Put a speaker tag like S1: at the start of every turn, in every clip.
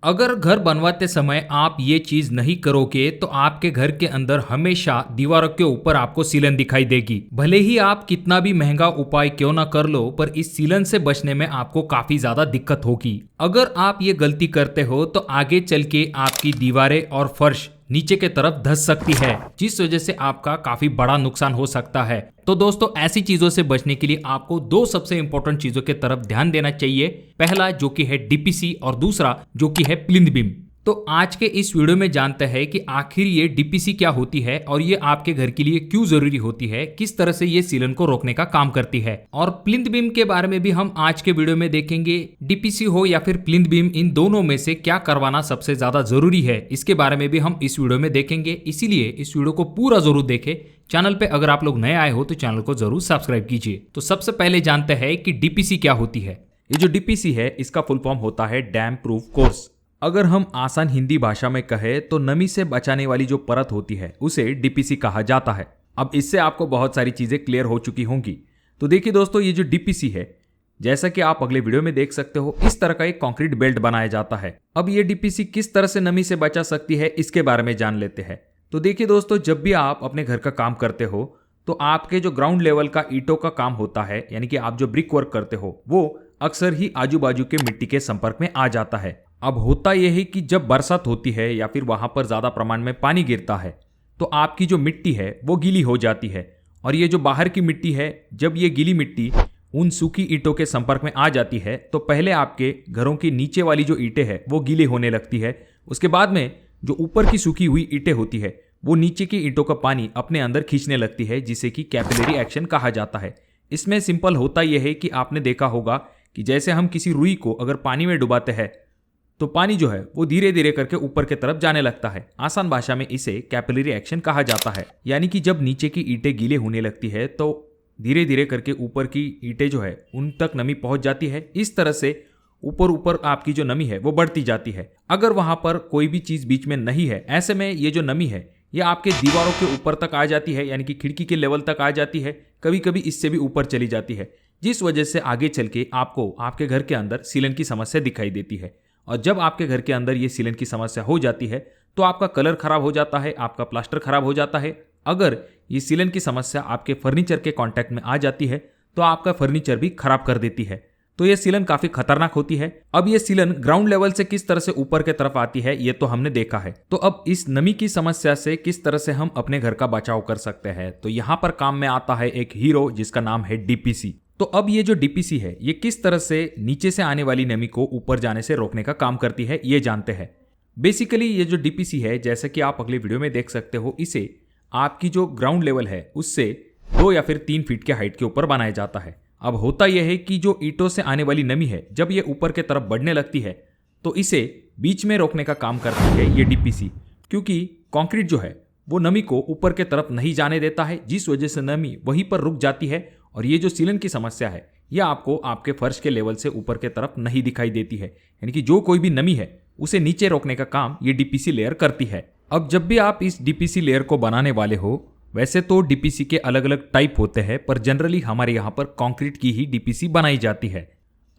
S1: अगर घर बनवाते समय आप ये चीज नहीं करोगे तो आपके घर के अंदर हमेशा दीवारों के ऊपर आपको सीलन दिखाई देगी। भले ही आप कितना भी महंगा उपाय क्यों ना कर लो, पर इस सीलन से बचने में आपको काफी ज्यादा दिक्कत होगी। अगर आप ये गलती करते हो तो आगे चल के आपकी दीवारें और फर्श नीचे के तरफ धंस सकती है, जिस वजह से आपका काफी बड़ा नुकसान हो सकता है। तो दोस्तों, ऐसी चीजों से बचने के लिए आपको दो सबसे इंपॉर्टेंट चीजों के तरफ ध्यान देना चाहिए। पहला जो कि है डीपीसी और दूसरा जो कि है प्लिंथ बीम। तो आज के इस वीडियो में जानते हैं कि आखिर ये डीपीसी क्या होती है और ये आपके घर के लिए क्यों जरूरी होती है, किस तरह से ये सीलन को रोकने का काम करती है। और प्लिंथ बीम के बारे में भी हम आज के वीडियो में देखेंगे। डीपीसी हो या फिर प्लिंथ बीम, इन दोनों में से क्या करवाना सबसे ज्यादा जरूरी है, इसके बारे में भी हम इस वीडियो में देखेंगे। इसीलिए इस वीडियो को पूरा जरूर देखें। चैनल पे अगर आप लोग नए आए हो तो चैनल को जरूर सब्सक्राइब कीजिए। तो सबसे पहले जानते हैं कि डीपीसी क्या होती है। ये जो डीपीसी है इसका फुल फॉर्म होता है डैम प्रूफ कोर्स। अगर हम आसान हिंदी भाषा में कहें तो नमी से बचाने वाली जो परत होती है उसे डीपीसी कहा जाता है। अब इससे आपको बहुत सारी चीजें क्लियर हो चुकी होंगी। तो देखिए दोस्तों, ये जो डीपीसी है, जैसा कि आप अगले वीडियो में देख सकते हो, इस तरह का एक कंक्रीट बेल्ट बनाया जाता है। अब ये डीपीसी किस तरह से नमी से बचा सकती है इसके बारे में जान लेते हैं। तो देखिए दोस्तों, जब भी आप अपने घर का काम करते हो तो आपके जो ग्राउंड लेवल का ईंटों का काम होता है, यानी कि आप जो ब्रिक वर्क करते हो, वो अक्सर ही आजू बाजू के मिट्टी के संपर्क में आ जाता है। अब होता यह है कि जब बरसात होती है या फिर वहां पर ज्यादा प्रमाण में पानी गिरता है तो आपकी जो मिट्टी है वो गीली हो जाती है। और ये जो बाहर की मिट्टी है, जब ये गीली मिट्टी उन सूखी ईंटों के संपर्क में आ जाती है तो पहले आपके घरों की नीचे वाली जो ईंटें हैं वो गीली होने लगती है। उसके बाद में जो ऊपर की सूखी हुई ईंटें होती है वो नीचे की ईंटों का पानी अपने अंदर खींचने लगती है, जिसे कि कैपिलरी एक्शन कहा जाता है। इसमें सिंपल होता यह है कि आपने देखा होगा कि जैसे हम किसी रुई को अगर पानी में डुबाते हैं तो पानी जो है वो धीरे धीरे करके ऊपर की तरफ जाने लगता है। आसान भाषा में इसे कैपिलरी एक्शन कहा जाता है। यानी कि जब नीचे की ईंटें गीले होने लगती है तो धीरे धीरे करके ऊपर की ईंटें जो है उन तक नमी पहुंच जाती है। इस तरह से ऊपर ऊपर आपकी जो नमी है वो बढ़ती जाती है। अगर वहां पर कोई भी चीज बीच में नहीं है, ऐसे में ये जो नमी है ये आपके दीवारों के ऊपर तक आ जाती है, यानी कि खिड़की के लेवल तक आ जाती है, कभी कभी इससे भी ऊपर चली जाती है, जिस वजह से आगे चल के आपको आपके घर के अंदर सीलन की समस्या दिखाई देती है। और जब आपके घर के अंदर ये सीलन की समस्या हो जाती है तो आपका कलर खराब हो जाता है, आपका प्लास्टर खराब हो जाता है। अगर ये सीलन की समस्या आपके फर्नीचर के कांटेक्ट में आ जाती है तो आपका फर्नीचर भी खराब कर देती है। तो ये सीलन काफी खतरनाक होती है। अब ये सीलन ग्राउंड लेवल से किस तरह से ऊपर के तरफ आती है ये तो हमने देखा है। तो अब इस नमी की समस्या से किस तरह से हम अपने घर का बचाव कर सकते हैं, तो यहाँ पर काम में आता है एक हीरो जिसका नाम है डीपीसी। तो अब ये जो डीपीसी है ये किस तरह से नीचे से आने वाली नमी को ऊपर जाने से रोकने का काम करती है ये जानते हैं। बेसिकली ये जो डीपीसी है, जैसे कि आप अगले वीडियो में देख सकते हो, इसे आपकी जो ग्राउंड लेवल है उससे 2 या फिर 3 फीट के हाइट के ऊपर बनाया जाता है। अब होता यह है कि जो ईंटों से आने वाली नमी है जब ये ऊपर के तरफ बढ़ने लगती है तो इसे बीच में रोकने का काम करती है ये डीपीसी, क्योंकि कंक्रीट जो है वो नमी को ऊपर के तरफ नहीं जाने देता है, जिस वजह से नमी वहीं पर रुक जाती है। और ये जो सीलन की समस्या है ये आपको आपके फर्श के लेवल से ऊपर के तरफ नहीं दिखाई देती है, यानी कि जो कोई भी नमी है उसे नीचे रोकने का काम ये डीपीसी लेयर करती है। अब जब भी आप इस डीपीसी लेयर को बनाने वाले हो, वैसे तो डीपीसी के अलग अलग टाइप होते हैं, पर जनरली हमारे यहाँ पर कंक्रीट की ही डीपीसी बनाई जाती है।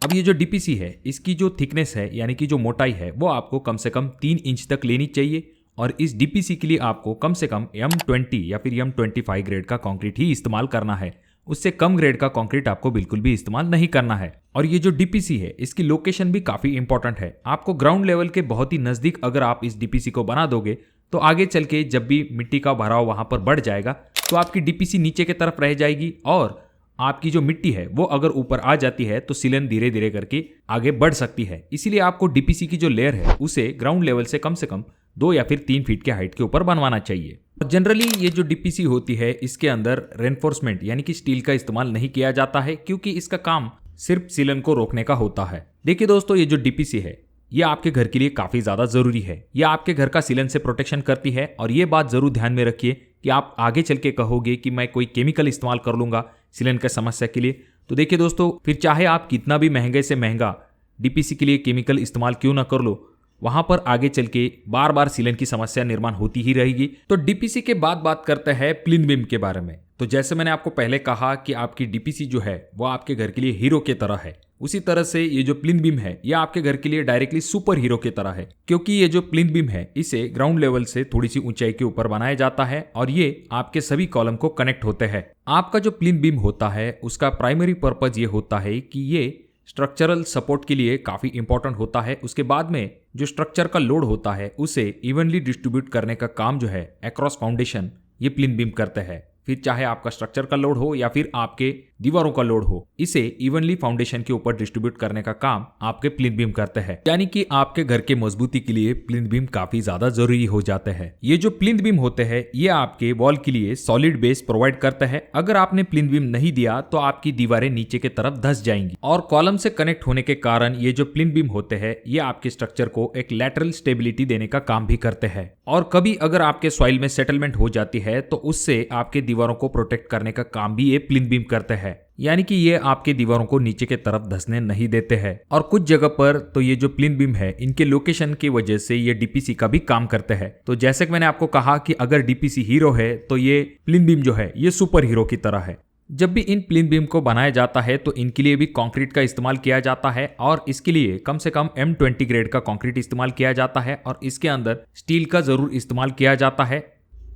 S1: अब ये जो डीपीसी है इसकी जो थिकनेस है, यानी कि जो मोटाई है, वो आपको कम से कम 3 इंच तक लेनी चाहिए। और इस डीपीसी के लिए आपको कम से कम M20 या फिर M25 ग्रेड का कंक्रीट ही इस्तेमाल करना है। उससे कम ग्रेड का कंक्रीट आपको बिल्कुल भी इस्तेमाल नहीं करना है। और ये जो डीपीसी है इसकी लोकेशन भी काफी इंपॉर्टेंट है। आपको ग्राउंड लेवल के बहुत ही नजदीक अगर आप इस डीपीसी को बना दोगे तो आगे चल के जब भी मिट्टी का भराव वहां पर बढ़ जाएगा तो आपकी डीपीसी नीचे की तरफ रह जाएगी और आपकी जो मिट्टी है वो अगर ऊपर आ जाती है तो सीलन धीरे धीरे करके आगे बढ़ सकती है। इसीलिए आपको डीपीसी की जो लेयर है उसे ग्राउंड लेवल से कम 2 या फिर 3 फीट के हाइट के ऊपर बनवाना चाहिए। जनरली ये जो डीपीसी होती है इसके अंदर रेनफोर्समेंट यानी कि स्टील का इस्तेमाल नहीं किया जाता है, क्योंकि इसका काम सिर्फ सीलन को रोकने का होता है। देखिए दोस्तों, ये जो डीपीसी है ये आपके घर के लिए काफी ज्यादा जरूरी है। ये आपके घर का सीलन से प्रोटेक्शन करती है। और ये बात जरूर ध्यान में रखिए कि आप आगे चल के कहोगे कि मैं कोई केमिकल इस्तेमाल कर लूंगा सीलन की समस्या के लिए, तो देखिए दोस्तों, फिर चाहे आप कितना भी महंगे से महंगा डीपीसी के लिए केमिकल इस्तेमाल क्यों ना कर लो, वहां पर आगे चल के बार बार सीलन की समस्या निर्माण होती ही रहेगी। तो डीपीसी के बाद बात करते हैं प्लिंथ बीम के बारे में। तो जैसे मैंने आपको पहले कहा कि आपकी डीपीसी जो है वो आपके घर के लिए हीरो की तरह है। उसी तरह से ये जो प्लिंथ बीम है ये आपके घर के लिए डायरेक्टली सुपर हीरो की तरह है, क्योंकि ये जो प्लिंथ बीम है इसे ग्राउंड लेवल से थोड़ी सी ऊंचाई के ऊपर बनाया जाता है और ये आपके सभी कॉलम को कनेक्ट होते हैं। आपका जो प्लिंथ बीम होता है उसका प्राइमरी पर्पज ये होता है कि ये स्ट्रक्चरल सपोर्ट के लिए काफी इंपॉर्टेंट होता है। उसके बाद में जो स्ट्रक्चर का लोड होता है उसे इवनली डिस्ट्रीब्यूट करने का काम जो है अक्रॉस फाउंडेशन ये प्लिंथ बीम करते हैं। फिर चाहे आपका स्ट्रक्चर का लोड हो या फिर आपके दीवारों का लोड हो, इसे इवनली फाउंडेशन के ऊपर डिस्ट्रीब्यूट करने का काम आपके प्लिंथ बीम करते हैं। यानी कि आपके घर के मजबूती के लिए प्लिंथ बीम काफी ज्यादा जरूरी हो जाते हैं। ये जो प्लिंथ बीम होते हैं ये आपके वॉल के लिए सॉलिड बेस प्रोवाइड करते हैं। अगर आपने प्लिंथ बीम नहीं दिया तो आपकी दीवारें नीचे की तरफ धंस जाएंगी और कॉलम से कनेक्ट होने के कारण ये जो प्लिंथ बीम होते हैं ये आपके स्ट्रक्चर को एक लैटरल स्टेबिलिटी देने का काम भी करते हैं। और कभी अगर आपके सॉइल में सेटलमेंट हो जाती है तो उससे आपके दीवारों को प्रोटेक्ट करने का काम भी ये प्लिंथ बीम करते हैं। यानी कि ये आपके दीवारों को नीचे की तरफ धंसने नहीं देते हैं। और कुछ जगह पर तो ये जो प्लिंथ बीम है इनके लोकेशन की वजह से ये डीपीसी का भी काम करते हैं। तो जैसे कि मैंने आपको कहा कि अगर डीपीसी हीरो है तो ये प्लिंथ बीम जो है ये सुपर हीरो की तरह है। जब भी इन प्लिंथ बीम को बनाया जाता है तो इनके लिए भी कंक्रीट का इस्तेमाल किया जाता है और इसके लिए कम से कम M20 ग्रेड का कंक्रीट इस्तेमाल किया जाता है और इसके अंदर स्टील का जरूर इस्तेमाल किया जाता है।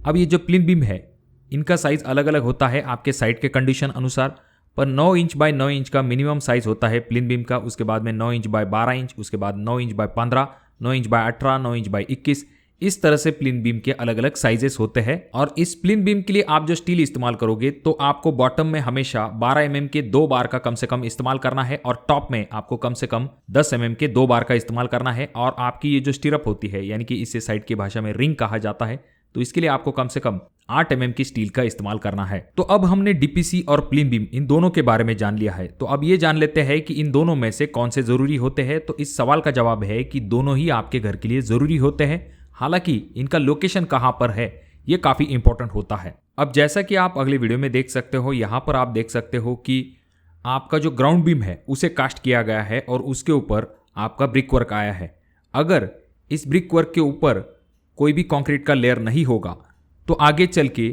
S1: अब ये जो प्लिंथ बीम है इनका साइज अलग अलग होता है आपके साइट के कंडीशन अनुसार, पर 9 इंच बाय 9 इंच का मिनिमम साइज होता है प्लिंथ बीम का। उसके बाद में 9 इंच बाय 12 इंच, उसके बाद 9 inch by 15, 9 inch by 18, 9 inch by 21, इस तरह से प्लिंथ बीम के अलग अलग साइजेस होते हैं। और इस प्लिंथ बीम के लिए आप जो स्टील इस्तेमाल करोगे तो आपको बॉटम में हमेशा 12 mm के 2 बार का कम से कम इस्तेमाल करना है और टॉप में आपको कम से कम 10 mm के 2 बार का इस्तेमाल करना है। और आपकी ये जो स्टिरअप होती है यानी कि इसे साइड की भाषा में रिंग कहा जाता है, तो इसके लिए आपको कम से कम 8 mm की स्टील का इस्तेमाल करना है। तो अब हमने डीपीसी और प्लिंथ बीम इन दोनों के बारे में जान लिया है, तो अब ये जान लेते हैं कि इन दोनों में से कौन से जरूरी होते हैं। तो इस सवाल का जवाब है कि दोनों ही आपके घर के लिए जरूरी होते हैं, हालांकि इनका लोकेशन कहां पर है ये काफी इंपॉर्टेंट होता है। अब जैसा कि आप अगले वीडियो में देख सकते हो, यहां पर आप देख सकते हो कि आपका जो ग्राउंड बीम है उसे कास्ट किया गया है और उसके ऊपर आपका ब्रिक वर्क आया है। अगर इस ब्रिक वर्क के ऊपर कोई भी कंक्रीट का लेयर नहीं होगा तो आगे चल के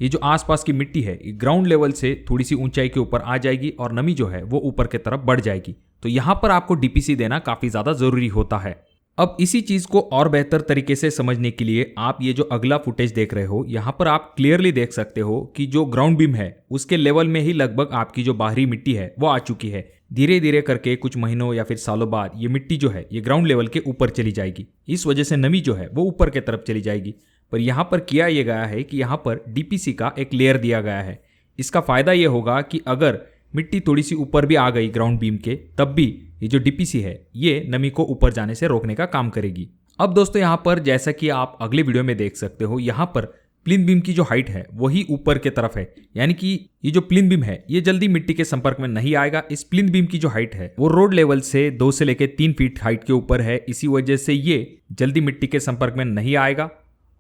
S1: ये जो आसपास की मिट्टी है ग्राउंड लेवल से थोड़ी सी ऊंचाई के ऊपर आ जाएगी और नमी जो है वो ऊपर की तरफ बढ़ जाएगी। तो यहां पर आपको डीपीसी देना काफी ज्यादा जरूरी होता है। अब इसी चीज को और बेहतर तरीके से समझने के लिए आप ये जो अगला फुटेज देख रहे हो यहां पर आप क्लियरली देख सकते हो कि जो ग्राउंड बीम है उसके लेवल में ही लगभग आपकी जो बाहरी मिट्टी है वो आ चुकी है। धीरे धीरे करके कुछ महीनों या फिर सालों बाद ये मिट्टी जो है ये ग्राउंड लेवल के ऊपर चली जाएगी। इस वजह से नमी जो है वो ऊपर की तरफ चली जाएगी। पर यहाँ पर किया ये गया है कि यहाँ पर डीपीसी का एक लेयर दिया गया है। इसका फायदा ये होगा कि अगर मिट्टी थोड़ी सी ऊपर भी आ गई ग्राउंड बीम के, तब भी ये जो डीपीसी है ये नमी को ऊपर जाने से रोकने का काम करेगी। अब दोस्तों यहाँ पर जैसा कि आप अगले वीडियो में देख सकते हो, यहाँ पर प्लिंथ बीम की जो हाइट है वही ऊपर के तरफ है, यानी कि ये जो प्लिंथ बीम है ये जल्दी मिट्टी के संपर्क में नहीं आएगा। इस प्लिंथ बीम की जो हाइट है वो रोड लेवल से 2 से लेकर 3 फीट हाइट के ऊपर है। इसी वजह से ये जल्दी मिट्टी के संपर्क में नहीं आएगा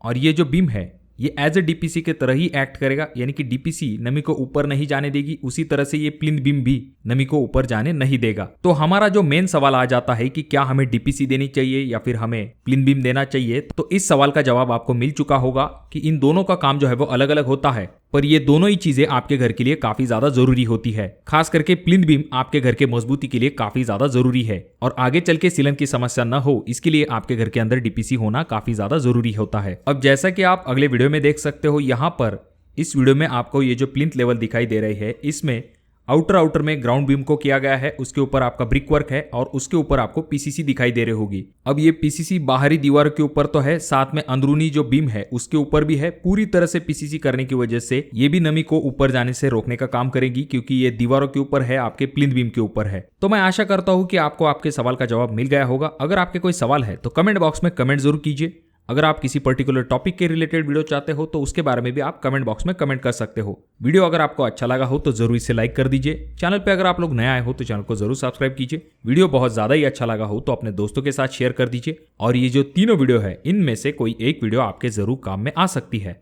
S1: और ये जो बीम है ये एज ए डीपीसी के तरह ही एक्ट करेगा, यानी कि डीपीसी नमी को ऊपर नहीं जाने देगी, उसी तरह से ये प्लिंथ बीम भी नमी को ऊपर जाने नहीं देगा। तो हमारा जो मेन सवाल आ जाता है कि क्या हमें डीपीसी देनी चाहिए या फिर हमें प्लिंथ बीम देना चाहिए, तो इस सवाल का जवाब आपको मिल चुका होगा कि इन दोनों का काम जो है वो अलग अलग होता है, पर ये दोनों ही चीजें आपके घर के लिए काफी ज्यादा जरूरी होती है। खास करके प्लिंथ बीम आपके घर के मजबूती के लिए काफी ज्यादा जरूरी है और आगे चल के सीलन की समस्या न हो इसके लिए आपके घर के अंदर डीपीसी होना काफी ज्यादा जरूरी होता है। अब जैसा कि आप अगले वीडियो में देख सकते हो, यहाँ पर इस वीडियो में आपको ये जो प्लिंथ लेवल दिखाई दे रही है इसमें आउटर में ग्राउंड बीम को किया गया है, उसके ऊपर आपका ब्रिक वर्क है और उसके ऊपर आपको पीसीसी दिखाई दे रही होगी। अब ये पीसीसी बाहरी दीवार के ऊपर तो है, साथ में अंदरूनी जो बीम है उसके ऊपर भी है। पूरी तरह से पीसीसी करने की वजह से ये भी नमी को ऊपर जाने से रोकने का काम करेगी, क्योंकि ये दीवारों के ऊपर है, आपके प्लिंथ बीम के ऊपर है। तो मैं आशा करता हूं कि आपको आपके सवाल का जवाब मिल गया होगा। अगर आपके कोई सवाल है तो कमेंट बॉक्स में कमेंट जरूर कीजिए। अगर आप किसी पर्टिकुलर टॉपिक के रिलेटेड वीडियो चाहते हो तो उसके बारे में भी आप कमेंट बॉक्स में कमेंट कर सकते हो। वीडियो अगर आपको अच्छा लगा हो तो जरूर इसे लाइक कर दीजिए। चैनल पे अगर आप लोग नए आए हो तो चैनल को जरूर सब्सक्राइब कीजिए। वीडियो बहुत ज्यादा ही अच्छा लगा हो तो अपने दोस्तों के साथ शेयर कर दीजिए। और ये जो तीनों वीडियो है इनमें से कोई एक वीडियो आपके जरूर काम में आ सकती है।